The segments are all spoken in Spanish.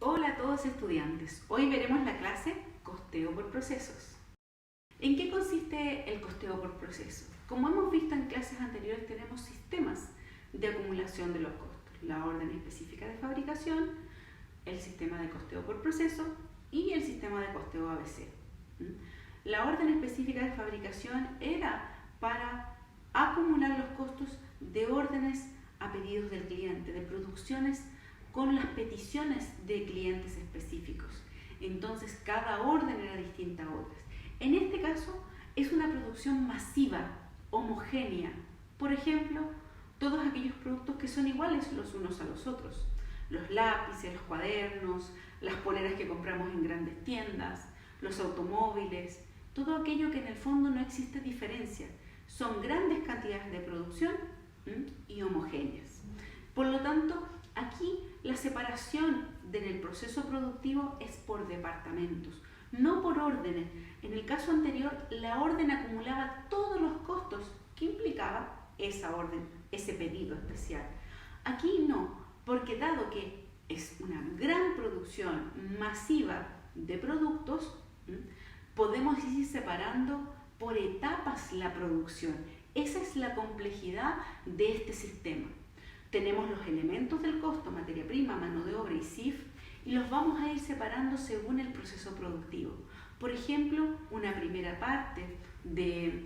Hola a todos estudiantes, hoy veremos la clase Costeo por procesos. ¿En qué consiste el costeo por proceso? Como hemos visto en clases anteriores, tenemos sistemas de acumulación de los costos: la orden específica de fabricación, el sistema de costeo por proceso y el sistema de costeo ABC. La orden específica de fabricación era para acumular los costos de órdenes a pedidos del cliente, de producciones con las peticiones de clientes específicos. Entonces cada orden era distinta a otras. En este caso es una producción masiva, homogénea. Por ejemplo, todos aquellos productos que son iguales los unos a los otros. Los lápices, los cuadernos, las poleras que compramos en grandes tiendas, los automóviles, todo aquello que en el fondo no existe diferencia. Son grandes cantidades de producción y homogéneas. Por lo tanto, aquí la separación del proceso productivo es por departamentos, no por órdenes. En el caso anterior, la orden acumulaba todos los costos que implicaba esa orden, ese pedido especial. Aquí no, porque dado que es una gran producción masiva de productos, podemos ir separando por etapas la producción. Esa es la complejidad de este sistema. Tenemos los elementos del costo: materia prima, mano de obra y CIF, y los vamos a ir separando según el proceso productivo. Por ejemplo, una primera parte de,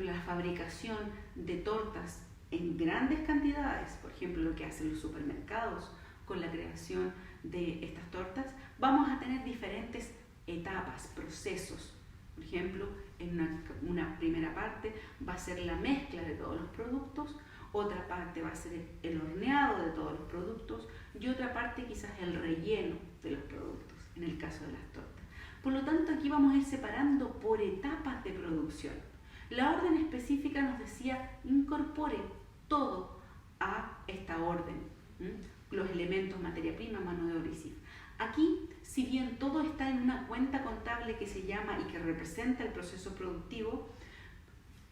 la fabricación de tortas en grandes cantidades, por ejemplo, lo que hacen los supermercados con la creación de estas tortas, vamos a tener diferentes etapas, procesos. Por ejemplo, en una primera parte va a ser la mezcla de todos los productos, otra parte va a ser el horneado de todos los productos y otra parte quizás el relleno de los productos, en el caso de las tortas. Por lo tanto, aquí vamos a ir separando por etapas de producción. La orden específica nos decía: incorpore todo a esta orden, los elementos, materia prima, mano de obra y CIF. Aquí, si bien todo está en una cuenta contable que se llama y que representa el proceso productivo,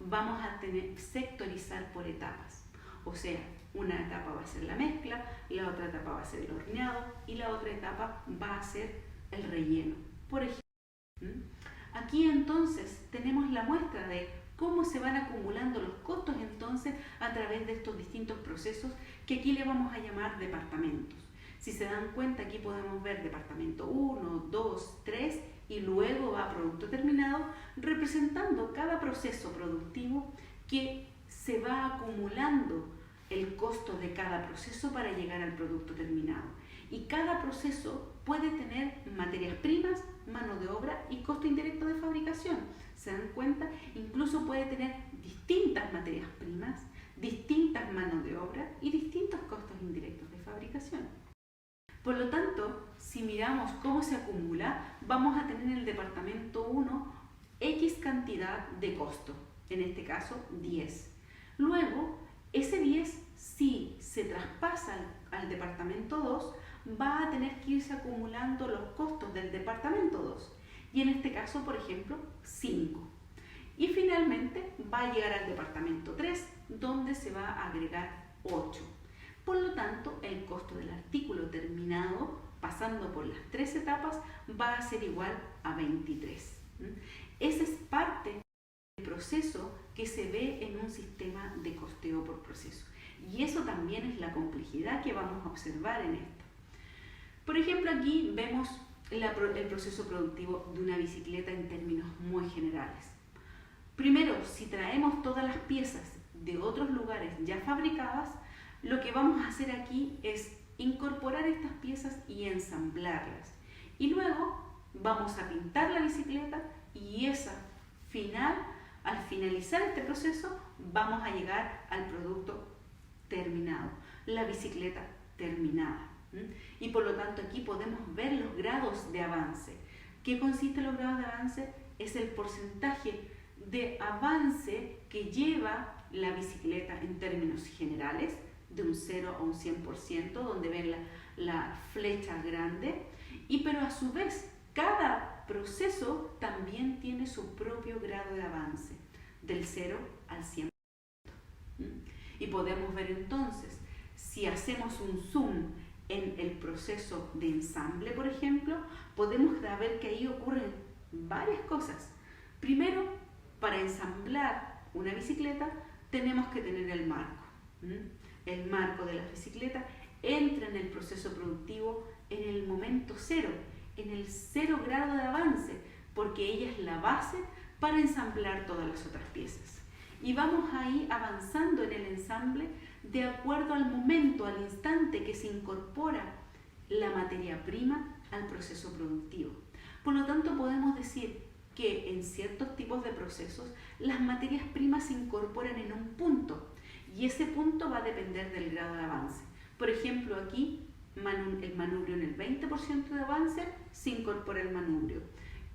vamos a sectorizar por etapas. O sea, una etapa va a ser la mezcla, la otra etapa va a ser el horneado y la otra etapa va a ser el relleno. Por ejemplo, aquí entonces tenemos la muestra de cómo se van acumulando los costos entonces a través de estos distintos procesos que aquí le vamos a llamar departamentos. Si se dan cuenta, aquí podemos ver departamento 1, 2, 3 y luego va a producto terminado, representando cada proceso productivo que se va acumulando el costo de cada proceso para llegar al producto terminado. Y cada proceso puede tener materias primas, mano de obra y costo indirecto de fabricación. ¿Se dan cuenta? Incluso puede tener distintas materias primas, distintas manos de obra y distintos costos indirectos de fabricación. Por lo tanto, si miramos cómo se acumula, vamos a tener en el departamento 1 X cantidad de costo, en este caso 10. Luego, ese 10, si se traspasa al departamento 2, va a tener que irse acumulando los costos del departamento 2. Y en este caso, por ejemplo, 5. Y finalmente va a llegar al departamento 3, donde se va a agregar 8. Por lo tanto, el costo del artículo terminado, pasando por las 3 etapas, va a ser igual a 23. Ese es parte del proceso que se ve en un sistema de costeo por proceso. Y eso también es la complejidad que vamos a observar en esto. Por ejemplo, aquí vemos el proceso productivo de una bicicleta en términos muy generales. Primero, si traemos todas las piezas de otros lugares ya fabricadas, lo que vamos a hacer aquí es incorporar estas piezas y ensamblarlas. Y luego vamos a pintar la bicicleta y al finalizar este proceso vamos a llegar al producto terminado, la bicicleta terminada. Y por lo tanto aquí podemos ver los grados de avance. ¿Qué consisten los grados de avance? Es el porcentaje de avance que lleva la bicicleta en términos generales, de un 0 a un 100%, donde ven la flecha grande, pero a su vez cada proceso también tiene su propio grado de avance, del 0 al 100%. Y podemos ver entonces, si hacemos un zoom en el proceso de ensamble, por ejemplo, podemos ver que ahí ocurren varias cosas. Primero, para ensamblar una bicicleta tenemos que tener el marco. El marco de la bicicleta entra en el proceso productivo en el momento cero, en el 0 grado de avance, porque ella es la base para ensamblar todas las otras piezas. Y vamos ahí avanzando en el ensamble de acuerdo al momento, al instante que se incorpora la materia prima al proceso productivo. Por lo tanto, podemos decir que en ciertos tipos de procesos las materias primas se incorporan en un punto y ese punto va a depender del grado de avance. Por ejemplo, aquí el manubrio en el 20% de avance se incorpora el manubrio,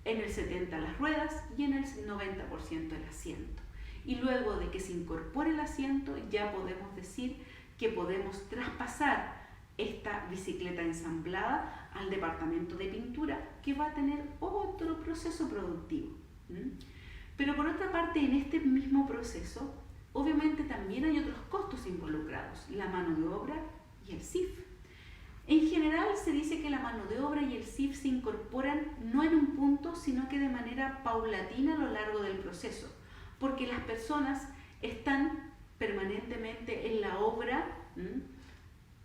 en el 70% las ruedas y en el 90% el asiento. Y luego de que se incorpore el asiento ya podemos decir que podemos traspasar esta bicicleta ensamblada al departamento de pintura, que va a tener otro proceso productivo. Pero por otra parte, en este mismo proceso obviamente también hay otros costos involucrados, la mano de obra y el CIF. En general se dice que la mano de obra y el CIF se incorporan no en un punto, sino que de manera paulatina a lo largo del proceso, porque las personas están permanentemente en la obra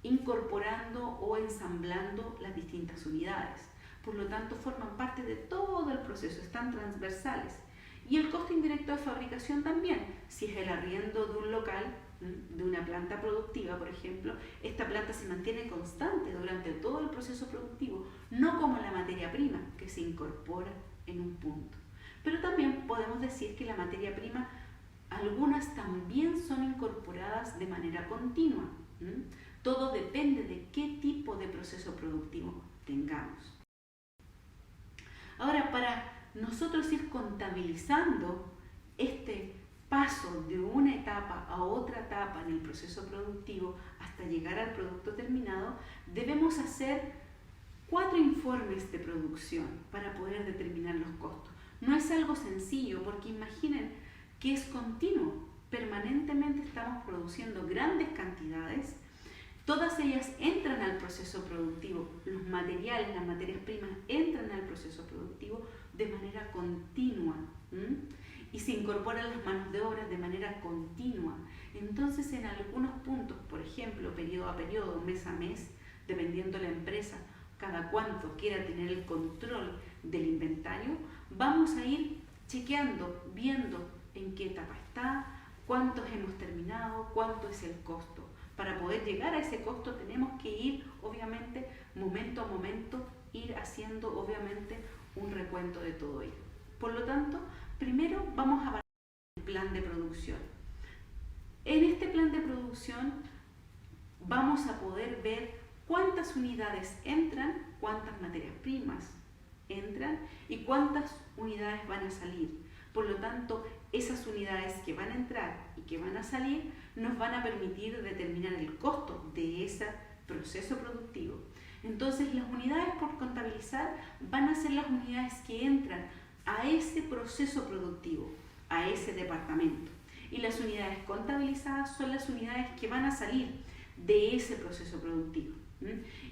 incorporando o ensamblando las distintas unidades. Por lo tanto, forman parte de todo el proceso, están transversales. Y el costo indirecto de fabricación también, si es el arriendo de un local, de una planta productiva, por ejemplo, esta planta se mantiene constante durante todo el proceso productivo, no como la materia prima que se incorpora en un punto. Pero también podemos decir que la materia prima, algunas también son incorporadas de manera continua. Todo depende de qué tipo de proceso productivo tengamos. Ahora, para nosotros ir contabilizando este paso de una etapa a otra etapa en el proceso productivo hasta llegar al producto terminado, debemos hacer 4 informes de producción para poder determinar los costos. No es algo sencillo, porque imaginen que es continuo, permanentemente estamos produciendo grandes cantidades, todas ellas entran al proceso productivo, los materiales, las materias primas entran al proceso productivo de manera continua y se incorporan las manos de obra de manera continua. Entonces, en algunos puntos, por ejemplo, periodo a periodo, mes a mes, dependiendo de la empresa, cada cuánto quiera tener el control del inventario, vamos a ir chequeando, viendo en qué etapa está, cuántos hemos terminado, cuánto es el costo. Para poder llegar a ese costo tenemos que ir, obviamente, momento a momento, ir haciendo, obviamente, un recuento de todo ello. Por lo tanto, primero vamos a hablar del plan de producción. En este plan de producción vamos a poder ver cuántas unidades entran, cuántas materias primas entran y cuántas unidades van a salir. Por lo tanto, esas unidades que van a entrar y que van a salir nos van a permitir determinar el costo de ese proceso productivo. Entonces, las unidades por contabilizar van a ser las unidades que entran a ese proceso productivo, a ese departamento. Y las unidades contabilizadas son las unidades que van a salir de ese proceso productivo.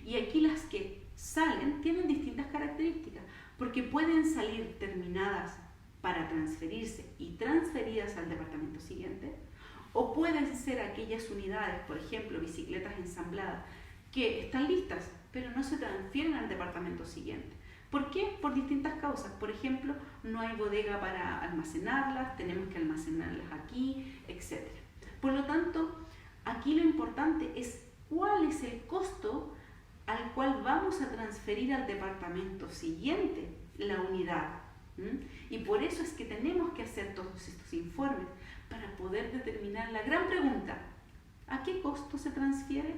Y aquí las que salen tienen distintas características, porque pueden salir terminadas para transferirse y transferidas al departamento siguiente, o pueden ser aquellas unidades, por ejemplo, bicicletas ensambladas, que están listas, pero no se transfieren al departamento siguiente. ¿Por qué? Por distintas causas. Por ejemplo, no hay bodega para almacenarlas, tenemos que almacenarlas aquí, etc. Por lo tanto, aquí lo importante es cuál es el costo al cual vamos a transferir al departamento siguiente la unidad. Y por eso es que tenemos que hacer todos estos informes para poder determinar la gran pregunta: ¿a qué costo se transfiere?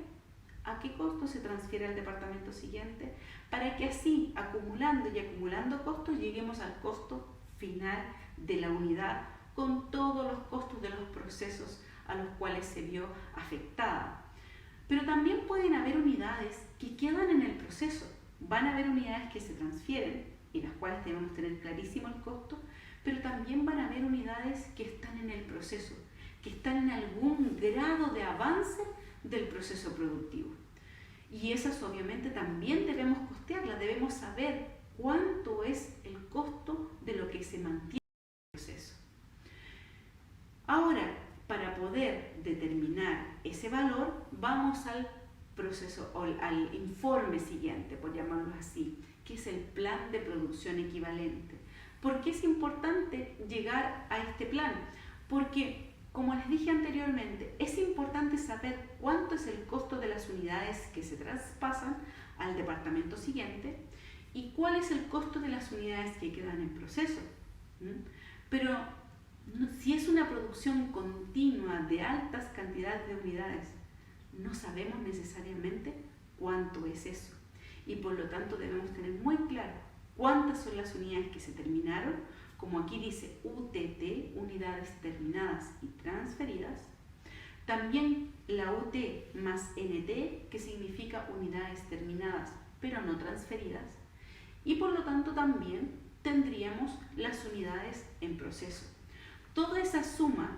¿A qué costo se transfiere al departamento siguiente? Para que así, acumulando y acumulando costos, lleguemos al costo final de la unidad con todos los costos de los procesos a los cuales se vio afectada. Pero también pueden haber unidades que quedan en el proceso. Van a haber unidades que se transfieren y las cuales debemos tener clarísimo el costo, pero también van a haber unidades que están en el proceso, que están en algún grado de avance del proceso productivo. Y esas obviamente también debemos costearlas, debemos saber cuánto es el costo de lo que se mantiene en el proceso. Ahora, para poder determinar ese valor, vamos al proceso o al informe siguiente, por llamarlo así, que es el plan de producción equivalente. ¿Por qué es importante llegar a este plan? Porque, como les dije anteriormente, es importante saber cuánto es el costo de las unidades que se traspasan al departamento siguiente y cuál es el costo de las unidades que quedan en proceso. Pero si es una producción continua de altas cantidades de unidades, no sabemos necesariamente cuánto es eso. Y por lo tanto debemos tener muy claro cuántas son las unidades que se terminaron, como aquí dice UTT, unidades terminadas y transferidas. También la UT más NT, que significa unidades terminadas pero no transferidas. Y por lo tanto también tendríamos las unidades en proceso. Toda esa suma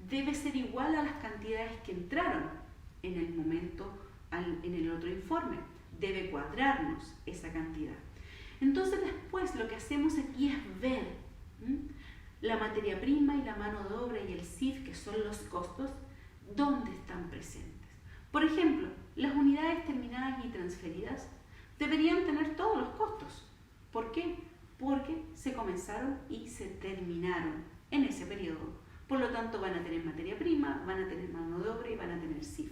debe ser igual a las cantidades que entraron en el momento, en el otro informe. Debe cuadrarnos esa cantidad. Entonces después lo que hacemos aquí es ver la materia prima y la mano de obra y el CIF, que son los costos, dónde están presentes. Por ejemplo, las unidades terminadas y transferidas deberían tener todos los costos. ¿Por qué? Porque se comenzaron y se terminaron en ese periodo. Por lo tanto, van a tener materia prima, van a tener mano de obra y van a tener CIF.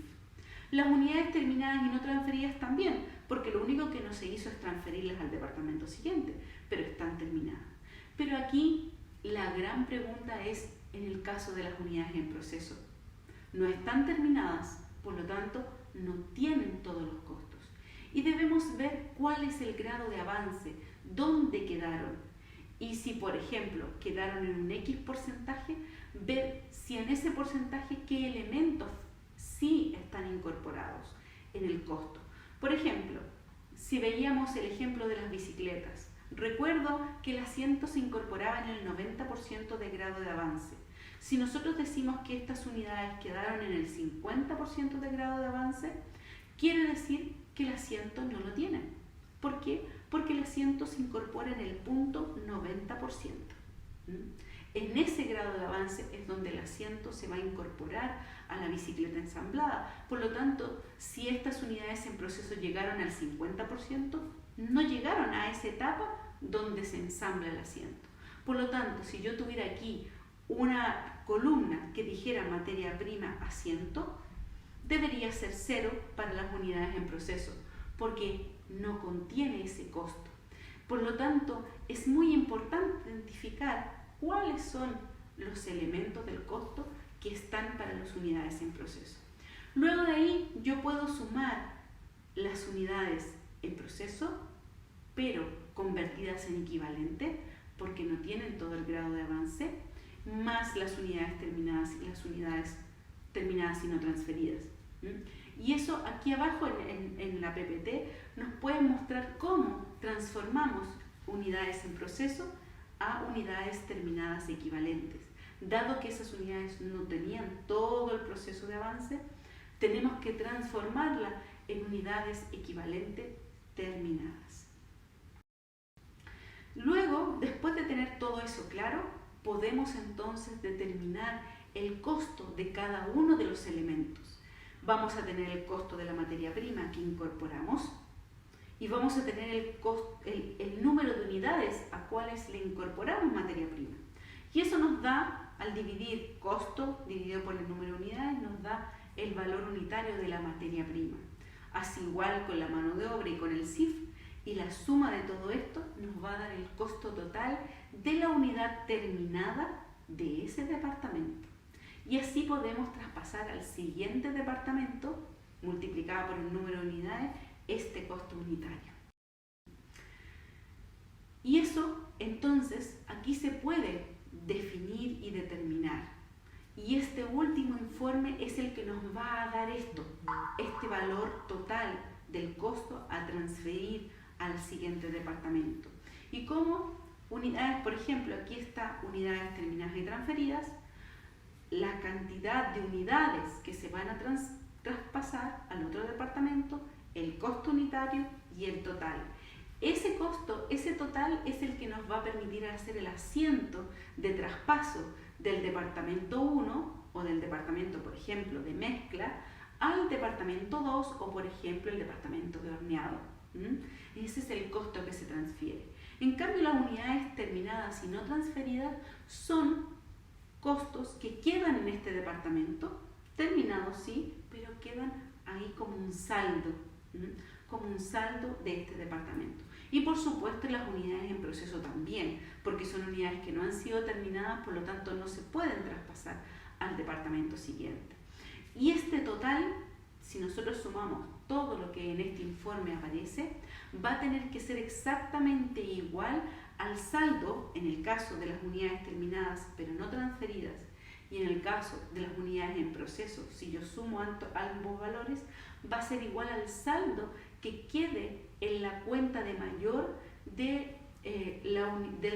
Las unidades terminadas y no transferidas también, porque lo único que no se hizo es transferirlas al departamento siguiente, pero están terminadas. Pero aquí la gran pregunta es en el caso de las unidades en proceso. No están terminadas, por lo tanto, no tienen todos los costos. Y debemos ver cuál es el grado de avance, dónde quedaron. Y si, por ejemplo, quedaron en un X porcentaje, ver si en ese porcentaje qué elementos sí están incorporados en el costo. Por ejemplo, si veíamos el ejemplo de las bicicletas, recuerdo que el asiento se incorporaba en el 90% de grado de avance. Si nosotros decimos que estas unidades quedaron en el 50% de grado de avance, quiere decir que el asiento no lo tienen. ¿Por qué? Porque el asiento se incorpora en el punto 90%. En ese grado de avance es donde el asiento se va a incorporar a la bicicleta ensamblada. Por lo tanto, si estas unidades en proceso llegaron al 50%, no llegaron a esa etapa donde se ensambla el asiento. Por lo tanto, si yo tuviera aquí una columna que dijera materia prima asiento, debería ser 0 para las unidades en proceso, porque no contiene ese costo. Por lo tanto, es muy importante identificar cuáles son los elementos del costo que están para las unidades en proceso. Luego de ahí yo puedo sumar las unidades en proceso, pero convertidas en equivalente, porque no tienen todo el grado de avance, más las unidades terminadas y las unidades terminadas y no transferidas. Y eso aquí abajo en la PPT nos puede mostrar cómo transformamos unidades en proceso a unidades terminadas equivalentes. Dado que esas unidades no tenían todo el proceso de avance, tenemos que transformarla en unidades equivalentes terminadas. Luego, después de tener todo eso claro, podemos entonces determinar el costo de cada uno de los elementos. Vamos a tener el costo de la materia prima que incorporamos y vamos a tener el número de unidades a cuales le incorporamos materia prima. Y eso nos da, al dividir costo dividido por el número de unidades, nos da el valor unitario de la materia prima. Así igual con la mano de obra y con el CIF, y la suma de todo esto nos va a dar el costo total de la unidad terminada de ese departamento. Y así podemos traspasar al siguiente departamento, multiplicado por el número de unidades, este costo unitario. Y eso, entonces, aquí se puede definir y determinar. Y este último informe es el que nos va a dar este valor total del costo a transferir al siguiente departamento. Y como unidades, por ejemplo, aquí está unidades terminadas y transferidas, la cantidad de unidades que se van a traspasar al otro departamento total. Ese costo, ese total es el que nos va a permitir hacer el asiento de traspaso del departamento 1 o del departamento, por ejemplo, de mezcla al departamento 2 o, por ejemplo, el departamento de horneado. Ese es el costo que se transfiere. En cambio, las unidades terminadas y no transferidas son costos que quedan en este departamento, terminados sí, pero quedan ahí como un saldo de este departamento. Y por supuesto las unidades en proceso también, porque son unidades que no han sido terminadas, por lo tanto no se pueden traspasar al departamento siguiente. Y este total, si nosotros sumamos todo lo que en este informe aparece, va a tener que ser exactamente igual al saldo en el caso de las unidades terminadas pero no transferidas, y en el caso de las unidades en proceso, si yo sumo ambos valores, va a ser igual al saldo que quede en la cuenta de mayor del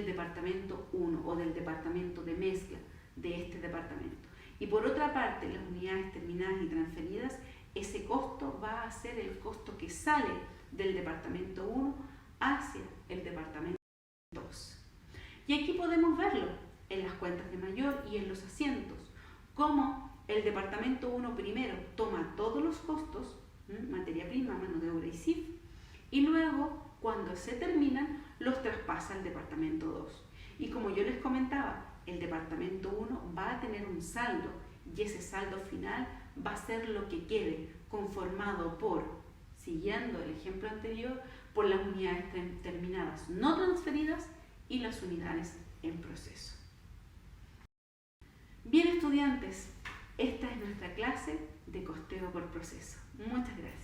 departamento 1 o del departamento de mezcla de este departamento. Y por otra parte, las unidades terminadas y transferidas, ese costo va a ser el costo que sale del departamento 1 hacia el departamento 2. Y aquí podemos verlo en las cuentas de mayor y en los asientos, como el departamento 1 primero toma todos los costos, materia prima, mano de obra y CIF, y luego, cuando se terminan, los traspasa al departamento 2. Y como yo les comentaba, el departamento 1 va a tener un saldo, y ese saldo final va a ser lo que quede conformado por, siguiendo el ejemplo anterior, por las unidades terminadas no transferidas y las unidades en proceso. Bien, estudiantes, esta es nuestra clase de costeo por proceso. Muchas gracias.